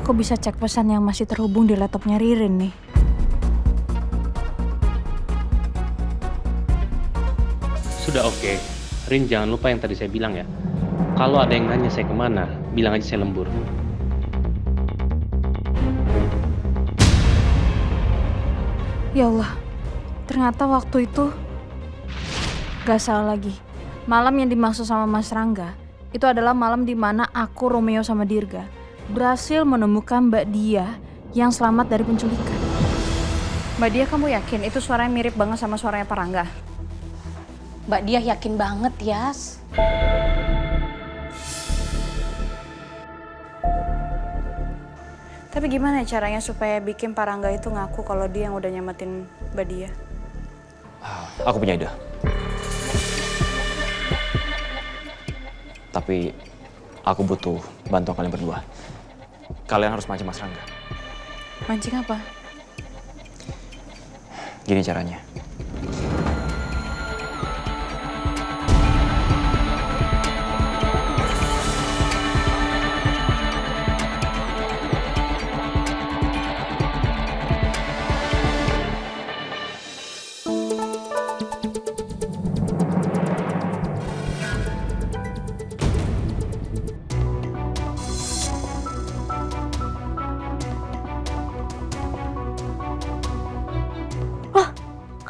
aku bisa cek pesan yang masih terhubung di laptopnya Ririn nih. Sudah oke. Rin, jangan lupa yang tadi saya bilang ya. Kalau ada yang nanya saya kemana, bilang aja saya lembur. Ya Allah, ternyata waktu itu gak salah lagi. Malam yang dimaksud sama Mas Rangga, itu adalah malam dimana aku, Romeo sama Dirga berhasil menemukan Mbak Dia yang selamat dari penculikan. Mbak Dia, kamu yakin itu suaranya mirip banget sama suaranya Pak Rangga? Mbak Dia yakin banget, Yas. Tapi gimana caranya supaya bikin Pak Rangga itu ngaku kalau dia yang udah nyamatin Mbak Dia? Aku punya ide. Tapi aku butuh bantuan kalian berdua. Kalian harus mancing Mas Rangga. Mancing apa? Gini caranya.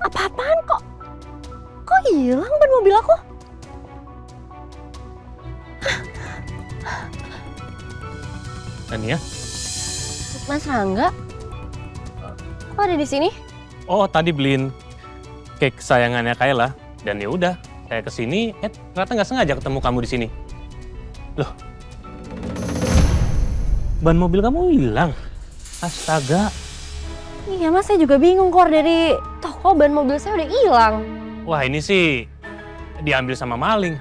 Apa-apaan kok? Kok hilang ban mobil aku? Tania? Mas Rangga? Kok ada di sini? Oh, tadi beliin cake kesayangannya Kayla. Dan ya udah, saya kesini, ternyata nggak sengaja ketemu kamu di sini. Loh, ban mobil kamu hilang. Astaga. Iya mas, saya juga bingung keluar dari toko ban mobil saya udah hilang. Wah, ini sih diambil sama maling.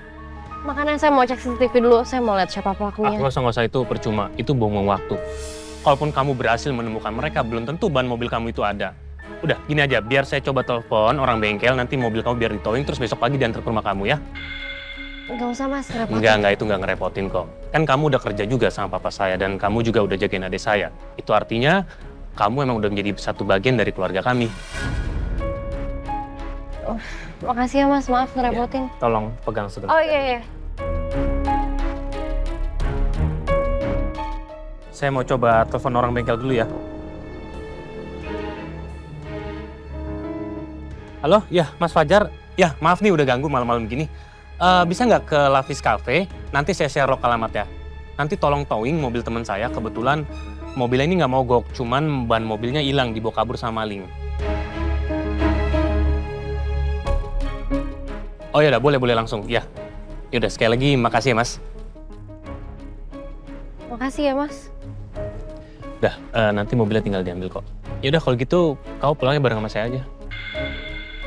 Makanya saya mau cek CCTV dulu, saya mau lihat siapa pelakunya. Nggak usah itu percuma, itu buang waktu. Kalaupun kamu berhasil menemukan mereka, belum tentu ban mobil kamu itu ada. Udah, gini aja, biar saya coba telepon orang bengkel, nanti mobil kamu biar ditowing, terus besok pagi diantar ke rumah kamu ya. Nggak usah mas, ngerepotin. Enggak, itu nggak ngerepotin kok. Kan kamu udah kerja juga sama papa saya, dan kamu juga udah jagain adik saya. Itu artinya, kamu emang udah menjadi satu bagian dari keluarga kami. Makasih ya mas, maaf ngerepotin. Ya, tolong pegang sebentar. Oh iya. Saya mau coba telepon orang bengkel dulu ya. Halo, ya Mas Fajar. Ya maaf nih udah ganggu malam-malam gini. Bisa nggak ke Lavis Cafe? Nanti saya share lokal alamat ya. Nanti tolong towing mobil teman saya. Kebetulan mobilnya ini nggak mogok, cuman ban mobilnya hilang, dibawa kabur sama maling. Oh ya udah, boleh langsung. Ya. Yaudah, sekali lagi makasih ya Mas. Makasih ya mas. Udah, nanti mobilnya tinggal diambil kok. Yaudah kalau gitu, kamu pulangnya bareng sama saya aja.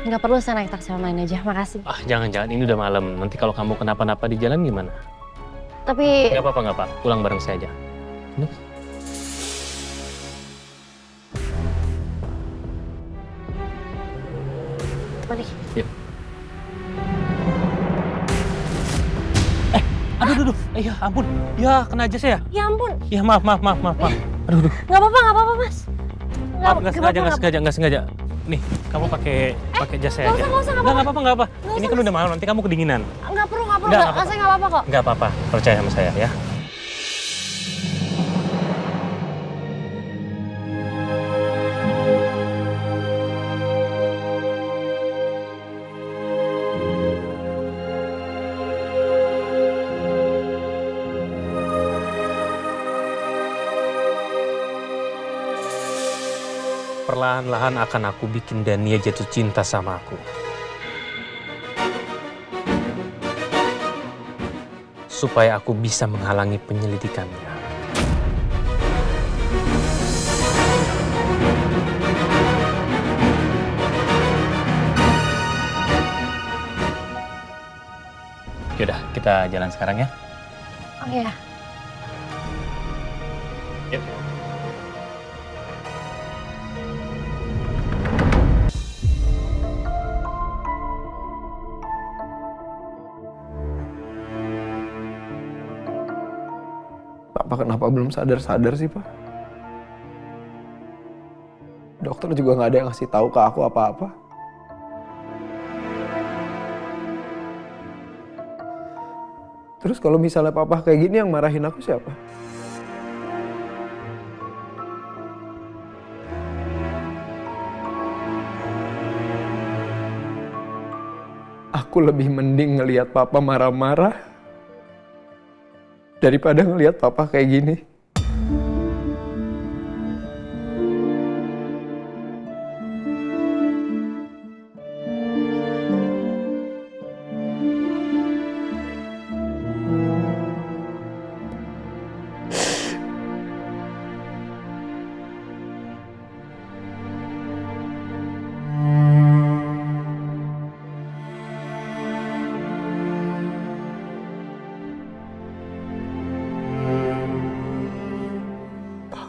Nggak perlu, saya naik taksi online aja, makasih. Jangan, ini udah malam. Nanti kalau kamu kenapa-napa di jalan gimana? Tapi Nggak apa-apa. Pulang bareng saya aja. Ini. mari. Yuk. Aduh. Ya ampun. Ya, kena aja saya. Ya ampun. Ya, maaf. Aduh. Nggak apa-apa mas. Maaf, nggak sengaja. Nih, kamu pakai jas saya aja. Nggak apa-apa. Ini kan udah malam, nanti kamu kedinginan. Nggak perlu. Nggak apa-apa. Saya nggak apa-apa kok. Nggak apa-apa, percaya sama saya ya. Perlahan-lahan akan aku bikin Dania jatuh cinta sama aku. Supaya aku bisa menghalangi penyelidikannya. Yaudah, kita jalan sekarang ya. Oh iya. Yuk. Papa kenapa belum sadar-sadar sih, Pak? Dokter juga nggak ada yang ngasih tahu ke aku apa-apa. Terus kalau misalnya papa kayak gini, yang marahin aku siapa? Aku lebih mending ngelihat papa marah-marah daripada ngelihat papa kayak gini.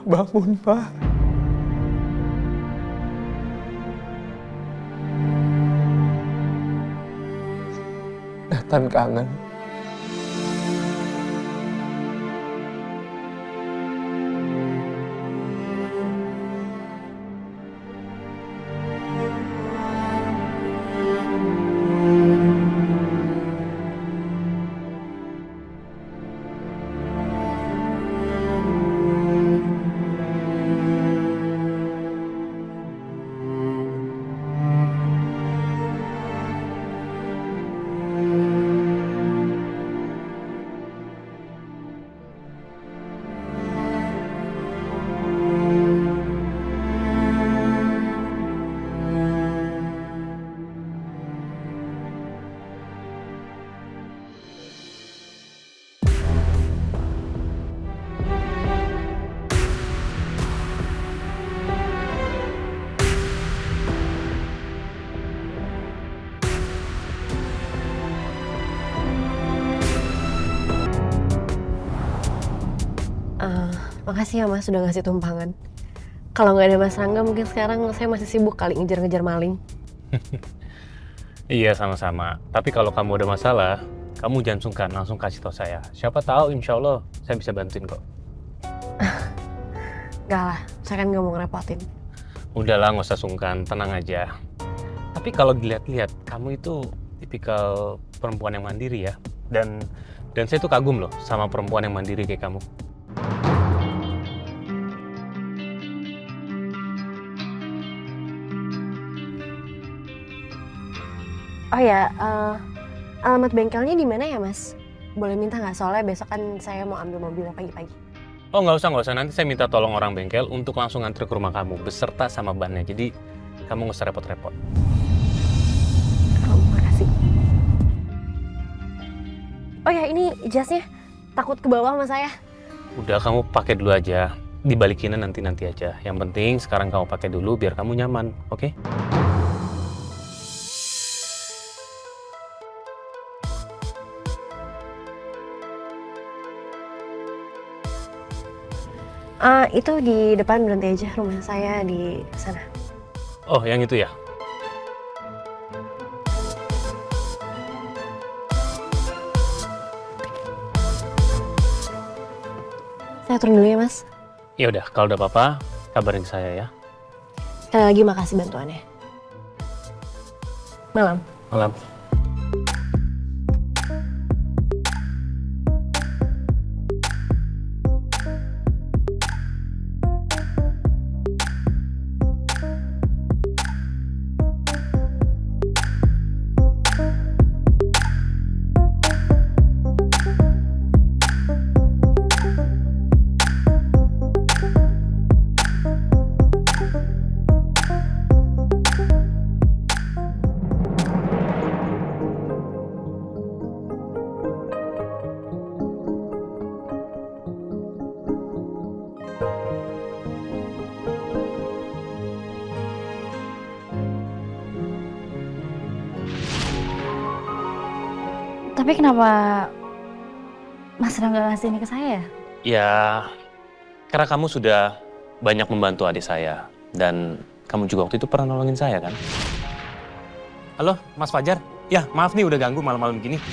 Bangun, Pak. Nathan kangen. Makasih ya Mas sudah ngasih tumpangan. Kalau nggak ada Mas Rangga mungkin sekarang saya masih sibuk kali ngejar-ngejar maling. Iya sama-sama. Tapi kalau kamu ada masalah, kamu jangan sungkan, langsung kasih tahu saya. Siapa tahu insya Allah saya bisa bantuin kok. Gak lah, saya kan nggak mau ngerepotin. Udahlah nggak usah sungkan, tenang aja. Tapi kalau dilihat-lihat, kamu itu tipikal perempuan yang mandiri ya. Dan saya tuh kagum loh sama perempuan yang mandiri kayak kamu. Oh ya, alamat bengkelnya di mana ya Mas? Boleh minta nggak? Soalnya besok kan saya mau ambil mobilnya pagi-pagi. Oh nggak usah. Nanti saya minta tolong orang bengkel untuk langsung antar ke rumah kamu beserta sama bannya. Jadi kamu nggak usah repot-repot. Oh, makasih. Oh ya, ini jasnya. Takut ke bawah sama saya. Udah kamu pakai dulu aja. Dibalikinnya nanti aja. Yang penting sekarang kamu pakai dulu biar kamu nyaman, oke? Itu di depan berhenti aja, rumah saya di sana. Oh, yang itu ya? Saya turun dulu ya Mas. Ya udah, kalau udah apa-apa kabarin saya ya. Sekali lagi makasih bantuannya. Malam. Malam. Tapi kenapa Mas Rangga ngasih ini ke saya? Ya, karena kamu sudah banyak membantu adik saya. Dan kamu juga waktu itu pernah nolongin saya kan? Halo, Mas Fajar. Ya, maaf nih udah ganggu malam-malam gini.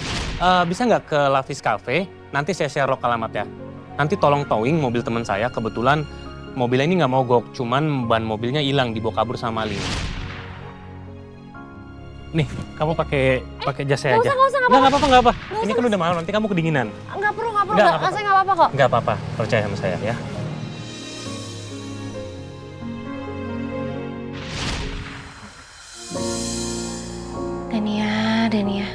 Bisa nggak ke Lavis Cafe? Nanti saya share log alamat ya. Nanti tolong towing mobil teman saya. Kebetulan mobilnya ini nggak mogok, cuman ban mobilnya hilang dibawa kabur sama maling. Nih, kamu pakai jas saya aja. Nggak apa-apa. Ini kan udah malam, nanti kamu kedinginan. Nggak perlu, Nggak saya nggak apa-apa kok. Nggak apa-apa, percaya sama saya ya. Denia.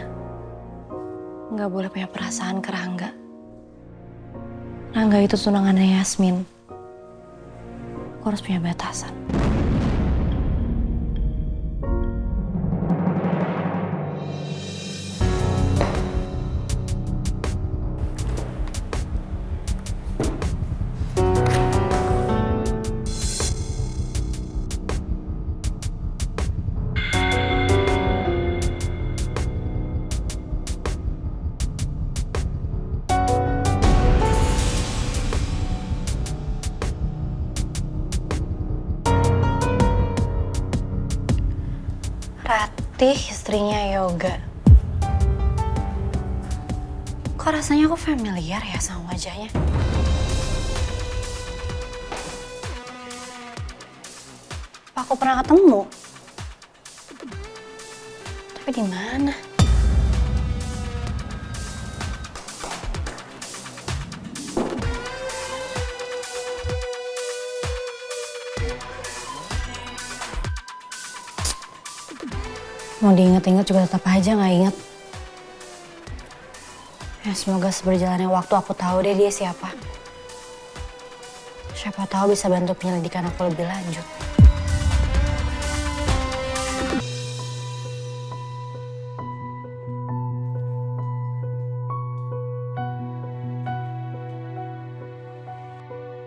Nggak boleh punya perasaan ke Rangga. Rangga itu tunangannya Yasmin. Aku harus punya batasan. Ratih, istrinya Yoga. Kok rasanya aku familiar ya sama wajahnya? Apa aku pernah ketemu? Tapi di mana? Mau diinget-inget juga tetap aja nggak inget. Ya semoga seberjalannya waktu aku tahu deh dia siapa. Siapa tahu bisa bantu penyelidikan aku lebih lanjut.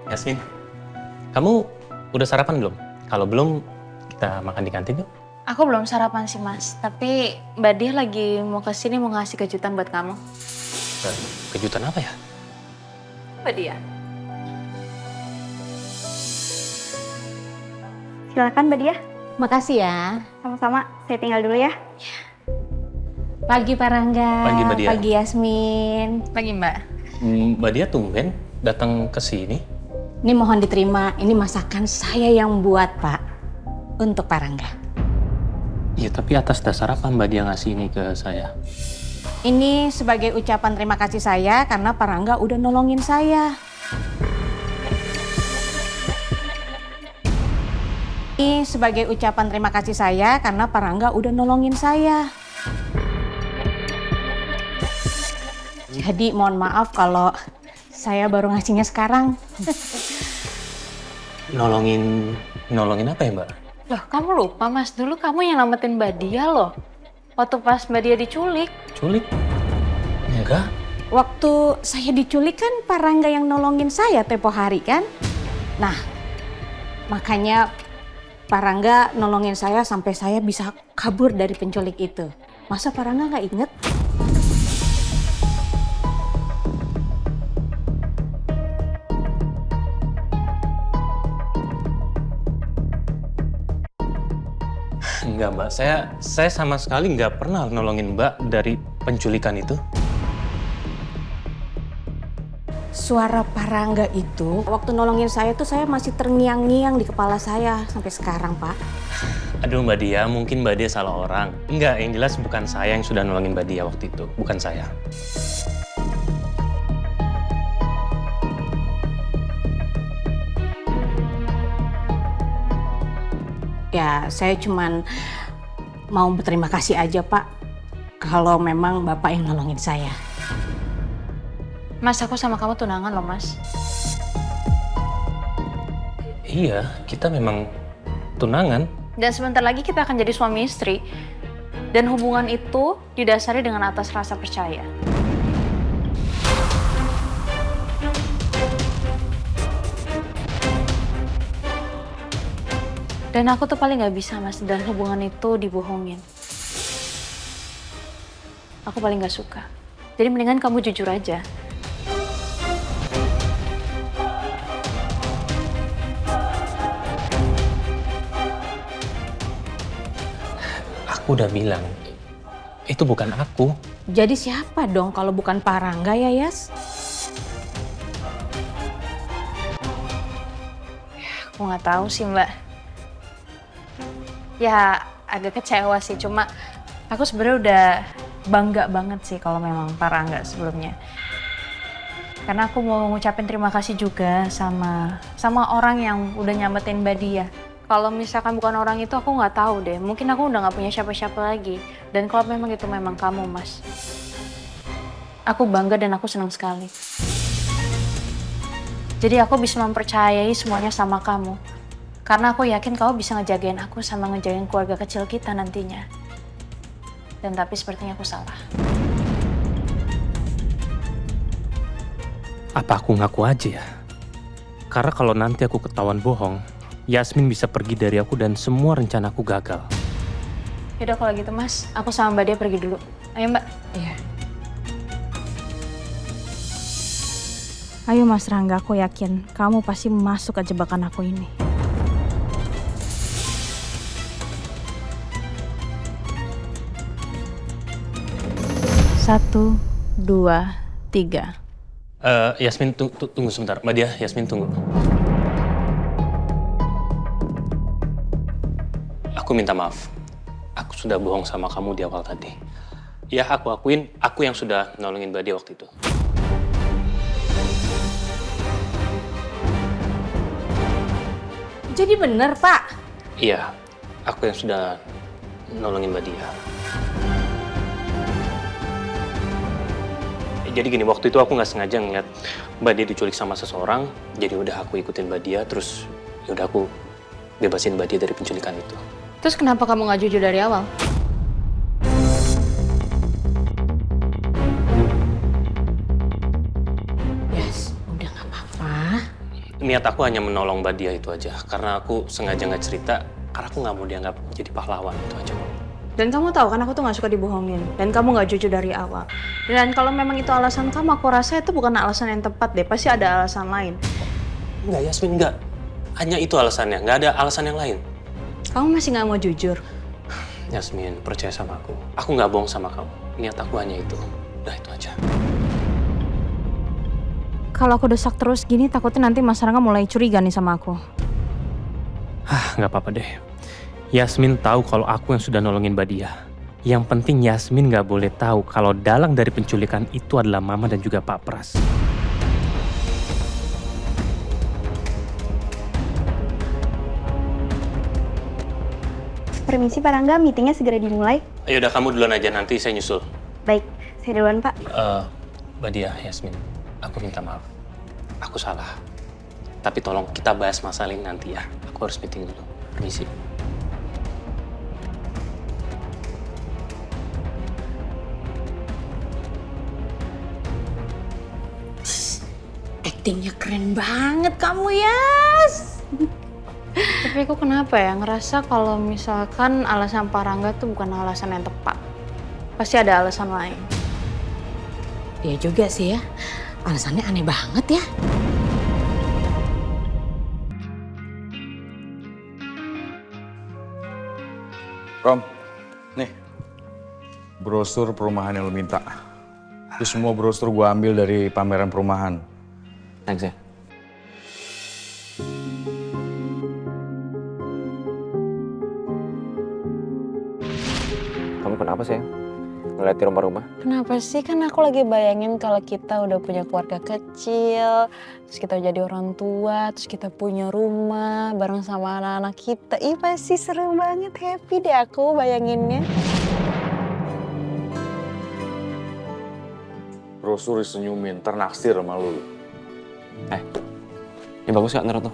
Yasmin, kamu udah sarapan belum? Kalau belum, kita makan di kantin yuk. Aku belum sarapan sih Mas, tapi Mbak Dia lagi mau kesini mau ngasih kejutan buat kamu. Kejutan apa ya? Mbak Dia? Silakan Mbak Dia. Makasih ya. Sama-sama, saya tinggal dulu ya. Pagi Pak Rangga. Pagi, Mbak Dia. Pagi Yasmin. Pagi Mbak. Mbak Dia tumben datang ke sini. Ini mohon diterima, ini masakan saya yang buat Pak. Untuk Pak Rangga. Iya, tapi atas dasar apa Mbak Dia ngasih ini ke saya? Ini sebagai ucapan terima kasih saya karena Pak Rangga udah nolongin saya. Ini sebagai ucapan terima kasih saya karena Pak Rangga udah nolongin saya. Jadi mohon maaf kalau saya baru ngasihnya sekarang. Nolongin apa ya Mbak? Loh, kamu lupa Mas, dulu kamu yang namatin Mbak Dia loh. Waktu pas Mbak Dia diculik. Culik? Enggak. Waktu saya diculik kan Pak Rangga yang nolongin saya tempo hari kan? Nah, makanya Pak Rangga nolongin saya sampai saya bisa kabur dari penculik itu. Masa Pak Rangga nggak inget? Enggak Mbak, saya sama sekali nggak pernah nolongin Mbak dari penculikan itu. Suara Pak Rangga itu waktu nolongin saya tuh saya masih terngiang-ngiang di kepala saya sampai sekarang Pak. Aduh Mbak Dia, mungkin Mbak Dia salah orang. Enggak, yang jelas bukan saya yang sudah nolongin Mbak Dia waktu itu, bukan saya. Ya, saya cuman mau berterima kasih aja Pak kalau memang Bapak yang nolongin saya. Mas, aku sama kamu tunangan loh Mas. Iya, kita memang tunangan. Dan sebentar lagi kita akan jadi suami istri. Dan hubungan itu didasari dengan atas rasa percaya. Dan aku tuh paling gak bisa Mas, dan hubungan itu dibohongin. Aku paling gak suka. Jadi mendingan kamu jujur aja. Aku udah bilang, itu bukan aku. Jadi siapa dong kalau bukan Pak Rangga ya Yas? Aku nggak tahu sih Mbak. Ya agak kecewa sih, cuma aku sebenarnya udah bangga banget sih kalau memang Pak Rangga sebelumnya. Karena aku mau ngucapin terima kasih juga sama orang yang udah nyampetin Mbak Dia. Kalau misalkan bukan orang itu aku nggak tahu deh. Mungkin aku udah nggak punya siapa-siapa lagi. Dan kalau memang itu memang kamu, Mas. Aku bangga dan aku senang sekali. Jadi aku bisa mempercayai semuanya sama kamu. Karena aku yakin kamu bisa ngejagain aku sama ngejagain keluarga kecil kita nantinya. Dan tapi sepertinya aku salah. Apa aku ngaku aja ya? Karena kalau nanti aku ketahuan bohong, Yasmin bisa pergi dari aku dan semua rencanaku gagal. Yaudah kalau gitu Mas, aku sama Mbak Dia pergi dulu. Ayo Mbak. Iya. Ayo Mas Rangga, aku yakin kamu pasti masuk ke jebakan aku ini. Satu, dua, tiga. Yasmin tunggu sebentar. Mbak Dia, Yasmin tunggu. Aku minta maaf. Aku sudah bohong sama kamu di awal tadi. Ya, aku akuin aku yang sudah nolongin Mbak Dia waktu itu. Jadi bener, Pak. Iya, aku yang sudah nolongin Mbak Dia. Jadi gini, waktu itu aku nggak sengaja ngeliat Mbak Dia diculik sama seseorang, jadi udah aku ikutin Mbak Dia, terus yaudah aku bebasin Mbak Dia dari penculikan itu. Terus kenapa kamu nggak jujur dari awal? Yes, udah nggak apa-apa. Niat aku hanya menolong Mbak Dia itu aja, karena aku sengaja nggak cerita, karena aku nggak mau dianggap jadi pahlawan itu aja. Dan kamu tahu kan aku tuh gak suka dibohongin. Dan kamu gak jujur dari awal. Dan kalau memang itu alasan kamu, aku rasa itu bukan alasan yang tepat deh. Pasti ada alasan lain. Enggak, Yasmin, enggak. Hanya itu alasannya, nggak ada alasan yang lain. Kamu masih gak mau jujur? Yasmin, percaya sama aku. Aku nggak bohong sama kamu. Niat aku hanya itu. Udah itu aja. Kalau aku desak terus gini, takutnya nanti Mas Rangga mulai curiga nih sama aku. Nggak apa-apa deh. Yasmin tahu kalau aku yang sudah nolongin Mbak Dia. Yang penting Yasmin nggak boleh tahu kalau dalang dari penculikan itu adalah Mama dan juga Pak Pras. Permisi Pak Rangga, meetingnya segera dimulai. Ayo udah kamu duluan aja, nanti saya nyusul. Baik, saya duluan Pak. Mbak Dia, Yasmin, aku minta maaf. Aku salah. Tapi tolong kita bahas masalah ini nanti ya. Aku harus meeting dulu. Permisi. Aktingnya keren banget kamu, Yas. Tapi aku kenapa ya ngerasa kalau misalkan alasan Pak Rangga tuh bukan alasan yang tepat. Pasti ada alasan lain. Iya juga sih ya. Alasannya aneh banget ya. Rom, nih brosur perumahan yang lo minta. Itu semua brosur gue ambil dari pameran perumahan. Thanks ya. Kamu kenapa sih? Ngeliatin rumah-rumah? Kenapa sih? Kan aku lagi bayangin kalau kita udah punya keluarga kecil, terus kita jadi orang tua, terus kita punya rumah bareng sama anak-anak kita. Ih pasti seru banget, happy deh aku bayanginnya. Brosur disenyumin, ternaksir sama lu. Ini bagus gak menurut lo?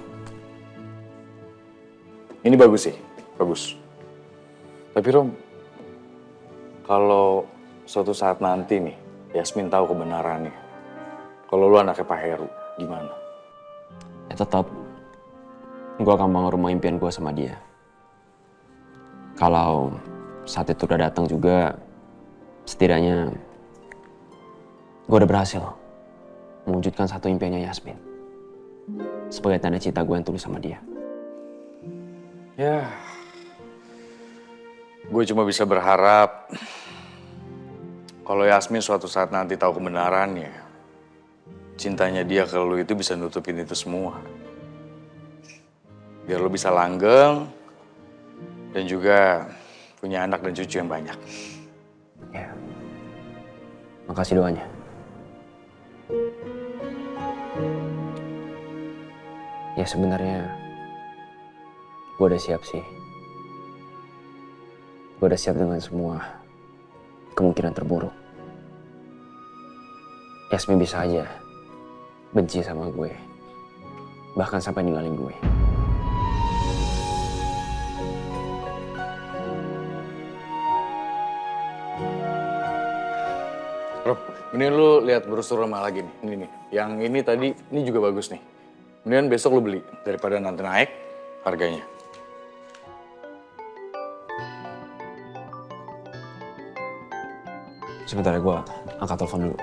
Ini bagus sih, bagus. Tapi Rom, kalau suatu saat nanti nih, Yasmin tahu kebenarannya. Kalau lu anaknya Pak Heru, gimana? Ya tetap, gue akan bangun rumah impian gue sama dia. Kalau saat itu udah datang juga, setidaknya gue udah berhasil mewujudkan satu impiannya Yasmin. Sebagai tanda cinta gue yang tulus sama dia. Ya, gue cuma bisa berharap kalau Yasmin suatu saat nanti tahu kebenarannya, cintanya dia ke lu itu bisa nutupin itu semua. Biar lo bisa langgeng dan juga punya anak dan cucu yang banyak. Ya. Makasih doanya. Ya sebenarnya gue udah siap sih. Gue udah siap dengan semua kemungkinan terburuk. Yasmin bisa aja benci sama gue. Bahkan sampai ninggalin gue. Rob, mending lu lihat brosur rumah lagi nih. Ini nih. Yang ini tadi, ini juga bagus nih. Mendingan besok lu beli daripada nanti naik harganya. Sebentar ya, gue angkat telepon dulu.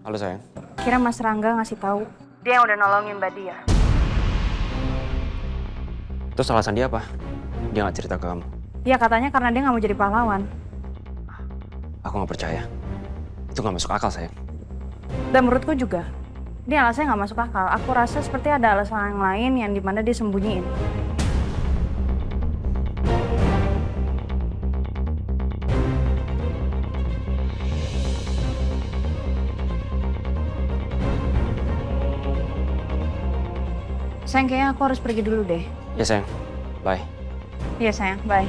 Halo sayang. Kira Mas Rangga ngasih tahu dia yang udah nolongin Mbak Dia. Terus alasan dia apa? Dia nggak cerita ke kamu. Ya katanya karena dia nggak mau jadi pahlawan. Aku nggak percaya. Itu nggak masuk akal sayang. Dan menurutku juga, dia alasannya nggak masuk akal. Aku rasa seperti ada alasan yang lain yang dimana dia sembunyiin. Sayang, kayaknya aku harus pergi dulu deh. Ya sayang. Bye. Iya sayang, bye.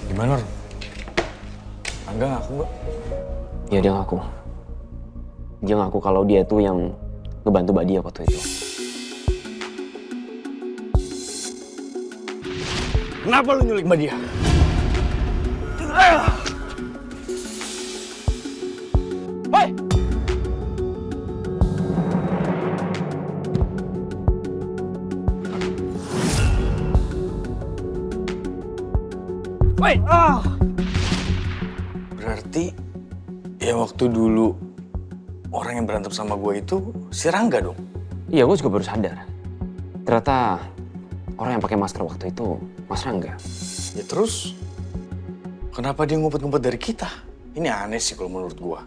Gimana, Rob? Angga ngaku nggak? Ya dia ngaku. Dia ngaku kalau dia tuh yang ngebantu Mbak Dia waktu itu. Kenapa lu nyulik Mbak Dia? Woi! Woi! Berarti ya waktu dulu orang yang berantem sama gue itu si Rangga dong? Iya, gue juga baru sadar. Ternyata orang yang pakai masker waktu itu Mas Rangga. Ya terus, kenapa dia ngumpet-ngumpet dari kita? Ini aneh sih kalau menurut gua.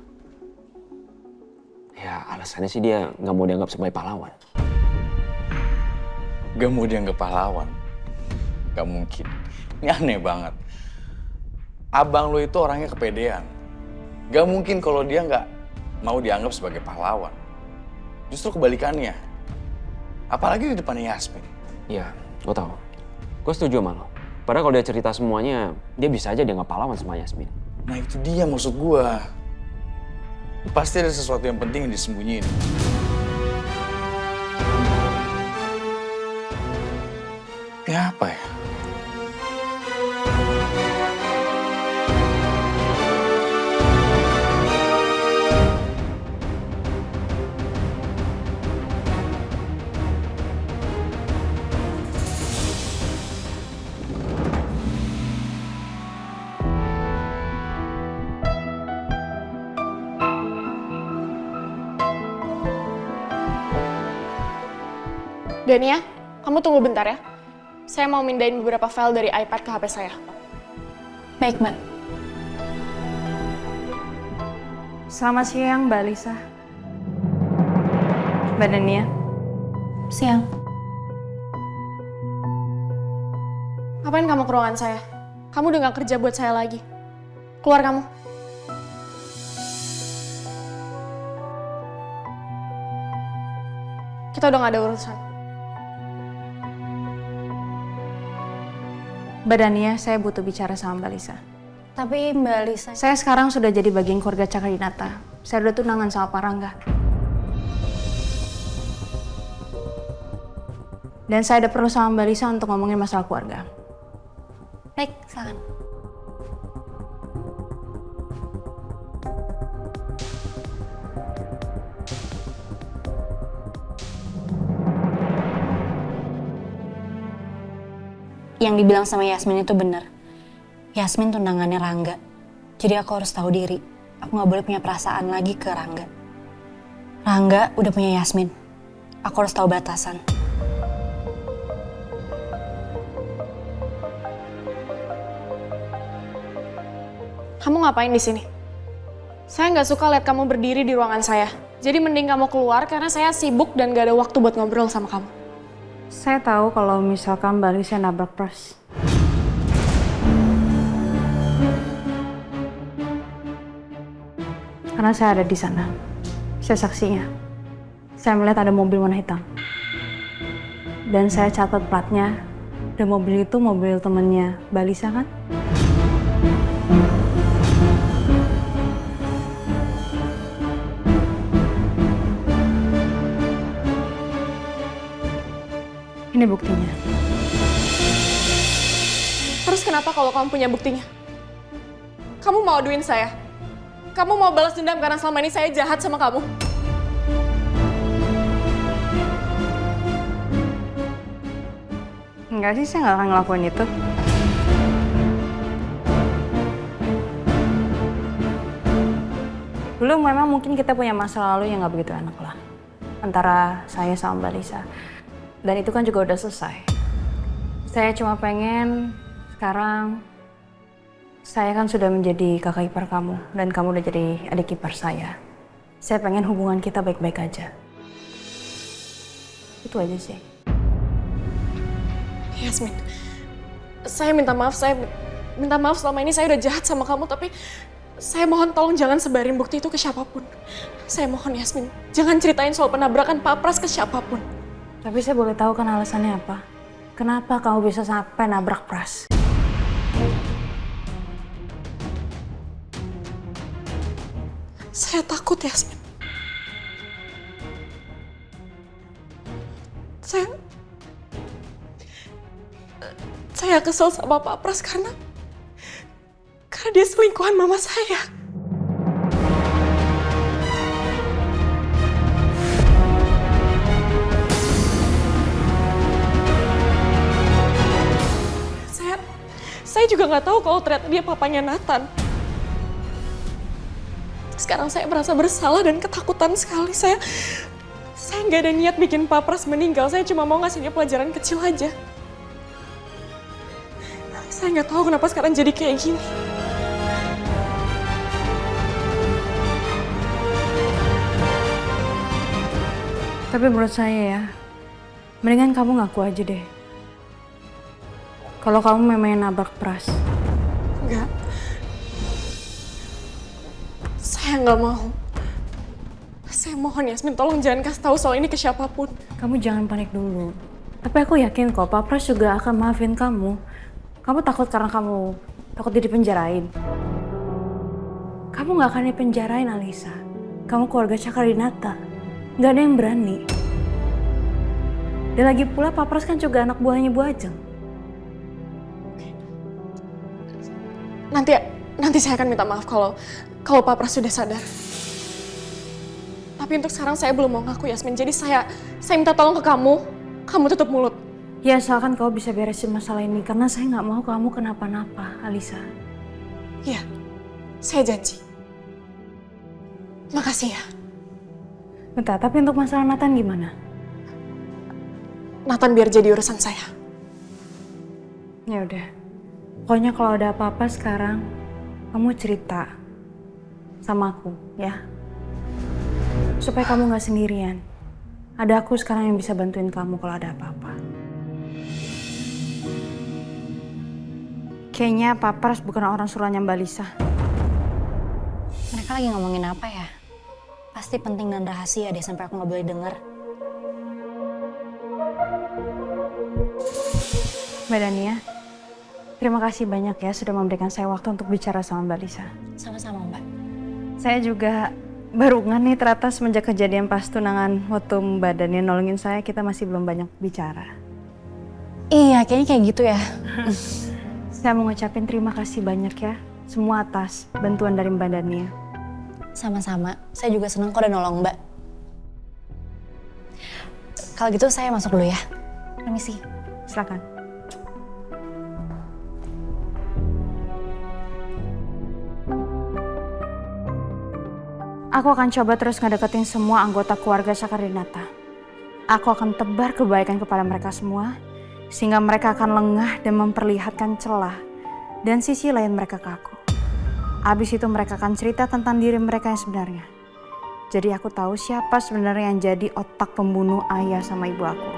Ya alasannya sih dia nggak mau dianggap sebagai pahlawan. Gak mau dianggap pahlawan? Gak mungkin. Ini aneh banget. Abang lo itu orangnya kepedean. Gak mungkin kalau dia nggak mau dianggap sebagai pahlawan. Justru kebalikannya. Apalagi di depannya Yasmin. Iya, gue tahu. Gue setuju sama lo. Padahal kalau dia cerita semuanya, dia bisa aja dianggap pahlawan sama Yasmin. Nah itu dia maksud gua. Pasti ada sesuatu yang penting yang disembunyiin. Ini apa ya? Dania, kamu tunggu bentar ya. Saya mau mindahin beberapa file dari iPad ke HP saya. Baik, Mbak. Selamat siang, Mbak Lisa. Mbak Dania. Siang. Ngapain kamu ke ruangan saya? Kamu udah gak kerja buat saya lagi. Keluar kamu. Kita udah gak ada urusan. Mbak Dania, saya butuh bicara sama Mbak Lisa. Tapi Mbak Lisa... Saya sekarang sudah jadi bagian keluarga Cakradinata. Saya udah tunangan sama Pak Rangga. Dan saya ada perlu sama Mbak Lisa untuk ngomongin masalah keluarga. Baik, silakan. Yang dibilang sama Yasmin itu benar. Yasmin tunangannya Rangga. Jadi aku harus tahu diri. Aku nggak boleh punya perasaan lagi ke Rangga. Rangga udah punya Yasmin. Aku harus tahu batasan. Kamu ngapain di sini? Saya nggak suka lihat kamu berdiri di ruangan saya. Jadi mending kamu keluar karena saya sibuk dan gak ada waktu buat ngobrol sama kamu. Saya tahu kalau misalkan Mbak Lisa nabrak Pras. Karena saya ada di sana. Saya saksinya. Saya melihat ada mobil warna hitam. Dan saya catat platnya. Dan mobil itu mobil temannya Mbak Lisa kan? Ini buktinya. Terus kenapa kalau kamu punya buktinya? Kamu mau aduin saya? Kamu mau balas dendam karena selama ini saya jahat sama kamu? Enggak sih, saya nggak akan ngelakuin itu. Dulu memang mungkin kita punya masa lalu yang nggak begitu enak lah. Antara saya sama Mbak Lisa. Dan itu kan juga udah selesai. Saya cuma pengen sekarang saya kan sudah menjadi kakak ipar kamu dan kamu udah jadi adik ipar saya. Saya pengen hubungan kita baik-baik aja. Itu aja sih. Yasmin, saya minta maaf selama ini saya udah jahat sama kamu, tapi saya mohon tolong jangan sebarin bukti itu ke siapapun. Saya mohon Yasmin, jangan ceritain soal penabrakan Pak Pras ke siapapun. Tapi saya boleh tahu kan alasannya apa? Kenapa kamu bisa sampai nabrak Pras? Saya takut, Yasmin. Saya kesel sama Pak Pras karena dia selingkuhan mama saya. Saya juga nggak tahu kalau ternyata dia papanya Nathan. Sekarang saya merasa bersalah dan ketakutan sekali. Saya nggak ada niat bikin Pak Pras meninggal. Saya cuma mau ngasih dia pelajaran kecil aja. Saya nggak tahu kenapa sekarang jadi kayak gini. Tapi menurut saya ya, mendingan kamu ngaku aja deh. Kalau kamu memang nabrak Pras. Enggak. Saya nggak mau. Saya mohon Yasmin, tolong jangan kasih tahu soal ini ke siapapun. Kamu jangan panik dulu. Tapi aku yakin kok Pak Pras juga akan maafin kamu. Kamu takut karena kamu takut dipenjarain. Kamu nggak akan dipenjarain, Alisa. Kamu keluarga Cakradinata. Nggak ada yang berani. Dan lagi pula Pak Pras kan juga anak buahnya Bu Ajeng. Nanti saya akan minta maaf kalau Pak Pras sudah sadar. Tapi untuk sekarang saya belum mau ngaku, Yasmin. Jadi saya minta tolong ke kamu tutup mulut. Ya asalkan kau bisa beresin masalah ini karena saya nggak mau kamu kenapa-napa, Alisa. Iya, saya janji. Makasih ya. Bentar, tapi untuk masalah Nathan gimana? Nathan biar jadi urusan saya. Ya udah. Pokoknya kalau ada apa-apa sekarang, kamu cerita sama aku, ya. Supaya kamu nggak sendirian. Ada aku sekarang yang bisa bantuin kamu kalau ada apa-apa. Kayaknya Pak Pras bukan orang suruhannya Mbak Lisa. Mereka lagi ngomongin apa ya? Pasti penting dan rahasia deh sampai aku nggak boleh denger. Mbak Dania, terima kasih banyak ya sudah memberikan saya waktu untuk bicara sama Mbak Lisa. Sama-sama, Mbak. Saya juga baru nih ternyata semenjak kejadian pas tunangan waktu Mbak Dania nolongin saya, kita masih belum banyak bicara. Iya, kayaknya kayak gitu ya. Saya mau ngucapin terima kasih banyak ya, semua atas bantuan dari Mbak Dania. Sama-sama, saya juga senang kok udah nolong Mbak. Kalau gitu saya masuk dulu ya. Permisi. Silakan. Aku akan coba terus ngedeketin semua anggota keluarga Cakradinata. Aku akan tebar kebaikan kepada mereka semua, sehingga mereka akan lengah dan memperlihatkan celah dan sisi lain mereka ke aku. Abis itu mereka akan cerita tentang diri mereka yang sebenarnya. Jadi aku tahu siapa sebenarnya yang jadi otak pembunuh ayah sama ibu aku.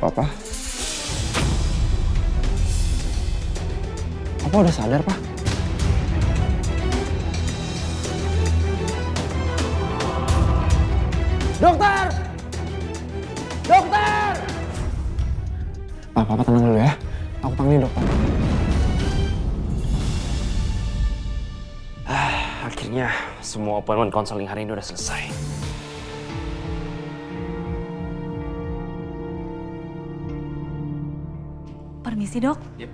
Papa? Papa udah sadar, Pak? Dokter! Dokter! Pak, Papa tenang dulu ya. Aku panggilin dokter. Akhirnya semua appointment konseling hari ini udah selesai. Permisi dok. Yep.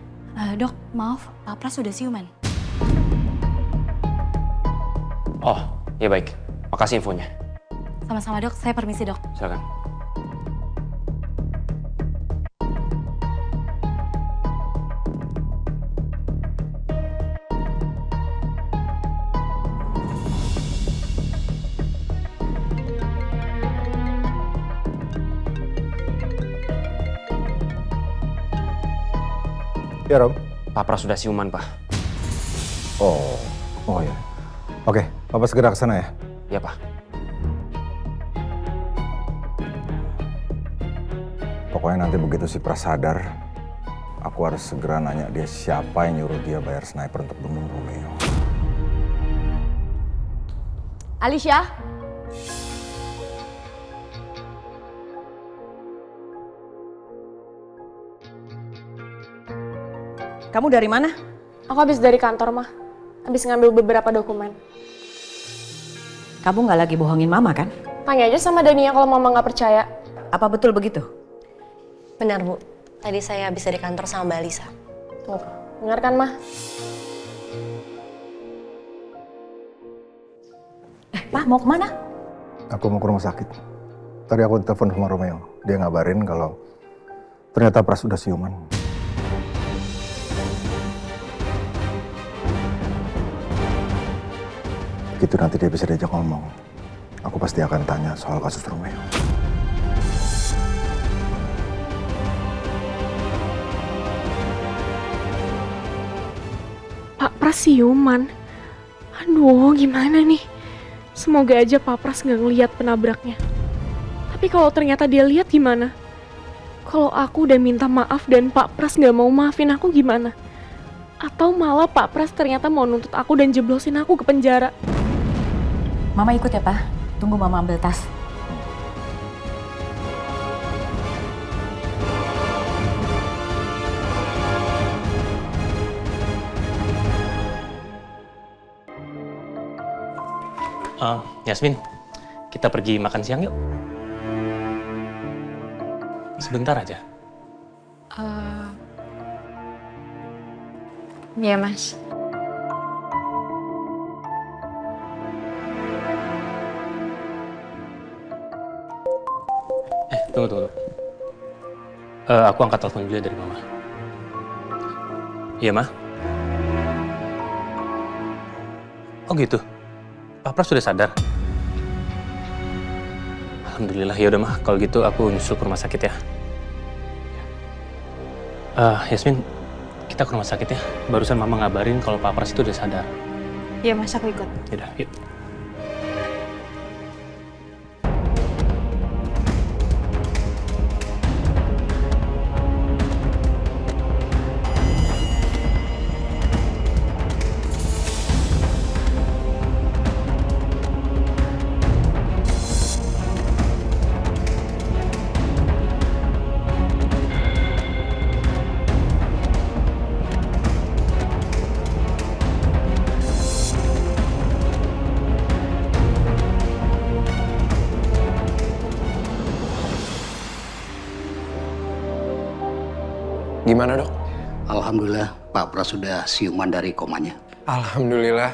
Dok, maaf, Pak Pras sudah siuman. Oh, ya baik. Makasih infonya. Sama-sama dok, saya permisi dok. Silakan. Ya, Rom. Pak Pras sudah siuman, Pak. Oh ya. Oke, Papa segera ke sana ya. Ya, Pak. Pokoknya nanti begitu si Pras sadar, aku harus segera nanya dia siapa yang nyuruh dia bayar sniper untuk bunuh Romeo. Alicia? Kamu dari mana? Aku habis dari kantor, Mah. Habis ngambil beberapa dokumen. Kamu nggak lagi bohongin mama kan? Tanya aja sama Dania kalau mama nggak percaya. Apa betul begitu? Benar Bu, tadi saya habis dari kantor sama Mbak Lisa. Tuh, dengar kan, Mah? Pak mau kemana? Aku mau ke rumah sakit. Tadi aku telepon sama Romeo. Dia ngabarin kalau ternyata Pras udah siuman. Gitu nanti dia bisa diajak ngomong. Aku pasti akan tanya soal kasus Romeo. Pak Pras siuman. Aduh, gimana nih? Semoga aja Pak Pras nggak ngeliat penabraknya. Tapi kalau ternyata dia lihat gimana? Kalau aku udah minta maaf dan Pak Pras nggak mau maafin aku gimana? Atau malah Pak Pras ternyata mau nuntut aku dan jeblosin aku ke penjara? Mama ikut ya Pak. Tunggu Mama ambil tas. Yasmin, kita pergi makan siang yuk. Sebentar aja. Iya, Mas. Tunggu. Aku angkat telepon dulu dari Mama. Iya, Ma? Oh gitu? Pak Pras sudah sadar? Alhamdulillah, ya udah mah. Kalau gitu aku nyusul ke rumah sakit ya. Yasmin, kita ke rumah sakit ya. Barusan Mama ngabarin kalau Pak Pras itu udah sadar. Iya, Mas, aku ikut. Yaudah, yuk. Gimana dok? Alhamdulillah Pak Pras sudah siuman dari komanya. Alhamdulillah.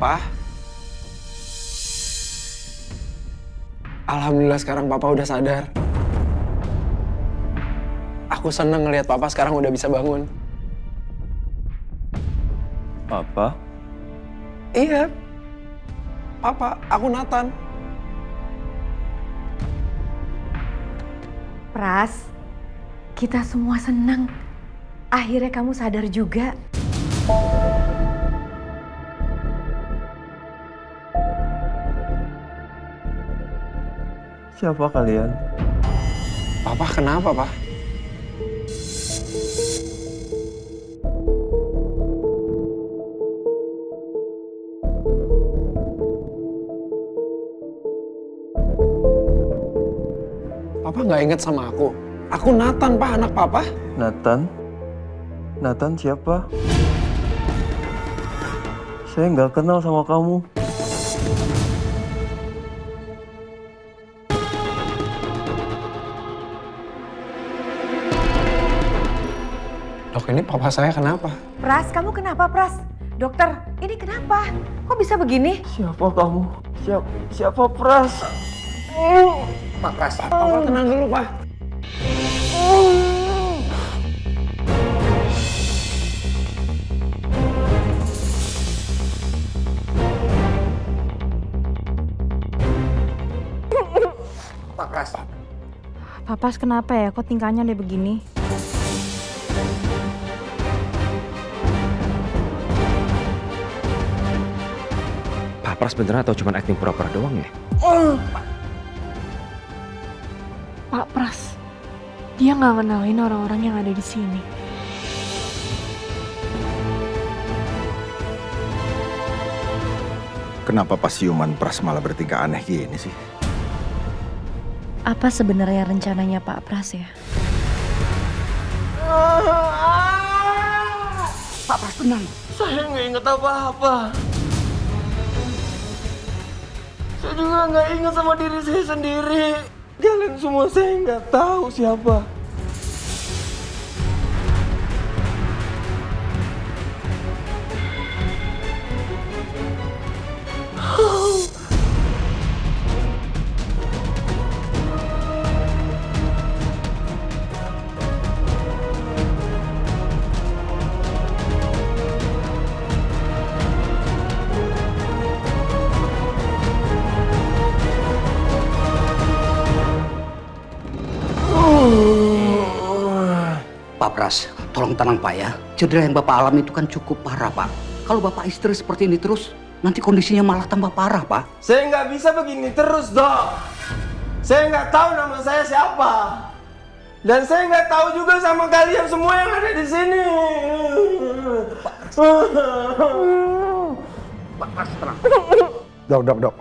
Pak, alhamdulillah sekarang Papa udah sadar. Aku seneng ngelihat Papa sekarang udah bisa bangun. Apa? Iya, Papa, aku Nathan. Pras, kita semua senang. Akhirnya kamu sadar juga. Siapa kalian? Papa kenapa, Pak? Papa nggak inget sama aku. Aku Nathan, Pak, anak Papa. Nathan? Nathan siapa? Saya nggak kenal sama kamu. Dok, ini Papa saya kenapa? Pras, kamu kenapa, Pras? Dokter, ini kenapa? Kok bisa begini? Siapa kamu? Siapa Pras? Pak Pras. Papa tenang dulu, Pak. Pak Pras. Papas kenapa ya? Kok tingkahnya dia begini? Pak Pras beneran atau cuma acting pura-pura doang ya? Pak Pras, dia nggak kenalin orang-orang yang ada di sini. Kenapa pas siuman Pras malah bertingkah aneh gini sih? Apa sebenarnya rencananya Pak Pras ya? Pak Pras tenang. Saya nggak inget apa-apa. Saya juga nggak ingat sama diri saya sendiri. Kalian semua saya nggak tahu siapa. Pak Pras, tolong tenang Pak ya. Cedera yang Bapak alami itu kan cukup parah Pak. Kalau Bapak istri seperti ini terus, nanti kondisinya malah tambah parah Pak. Saya nggak bisa begini terus, Dok. Saya nggak tahu nama saya siapa. Dan saya nggak tahu juga sama kalian semua yang ada di sini. Pak Pras, tenang. Dok.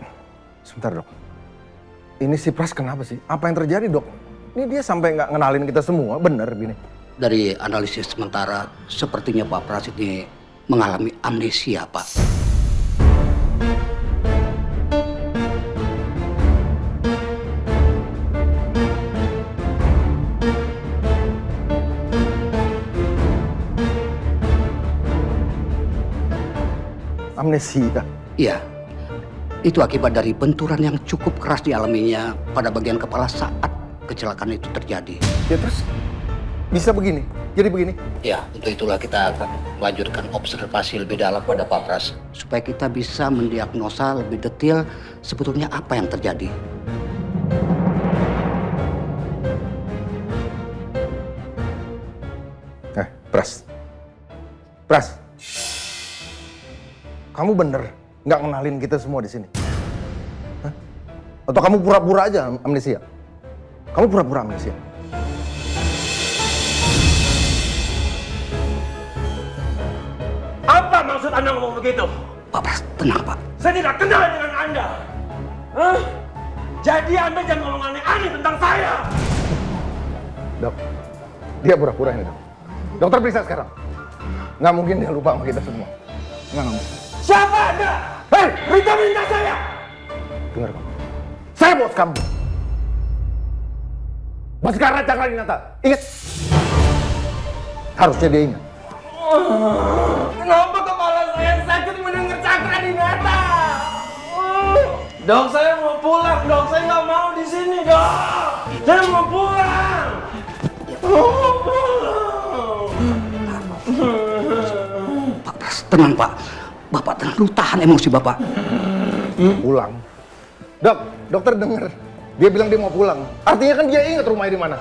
Sebentar, Dok. Ini si Pras kenapa sih? Apa yang terjadi, Dok? Ini dia sampai nggak ngenalin kita semua, bener gini. Dari analisis sementara, sepertinya Pak Pras ini mengalami amnesia Pak. Amnesia? Iya, itu akibat dari benturan yang cukup keras dialaminya pada bagian kepala saat kecelakaan itu terjadi. Ya terus bisa begini? Jadi begini? Ya, untuk itulah kita akan melanjutkan observasi lebih dalam pada Pak Pras supaya kita bisa mendiagnosa lebih detail sebetulnya apa yang terjadi. Pras. Kamu bener nggak ngenalin kita semua di sini? Hah? Atau kamu pura-pura aja amnesia? Kamu pura-pura amnesia? Apa maksud Anda ngomong begitu? Pak Pras, tenang Pak. Saya tidak kenal dengan Anda. Hah? Jadi Anda jangan ngomong aneh-aneh tentang saya. Dok, dia pura-pura ini dok. Dokter periksa sekarang. Nggak mungkin dia lupa sama kita semua. Nggak mungkin. Siapa Anda? Hei, Rita minta saya. Dengar kamu. Saya bos kamu. Baskara Cakradinata. Ingat. Harusnya dia ingat. Kenapa kepala saya sakit mendengar Cakradinata? Dok, saya mau pulang. Dok, saya nggak mau di sini, dok. Saya mau pulang. Pak Pras, tenang Pak. Bapak tenang dulu, tahan emosi Bapak. Pulang. Dok, dokter dengar. Dia bilang dia mau pulang. Artinya kan dia ingat rumahnya di mana.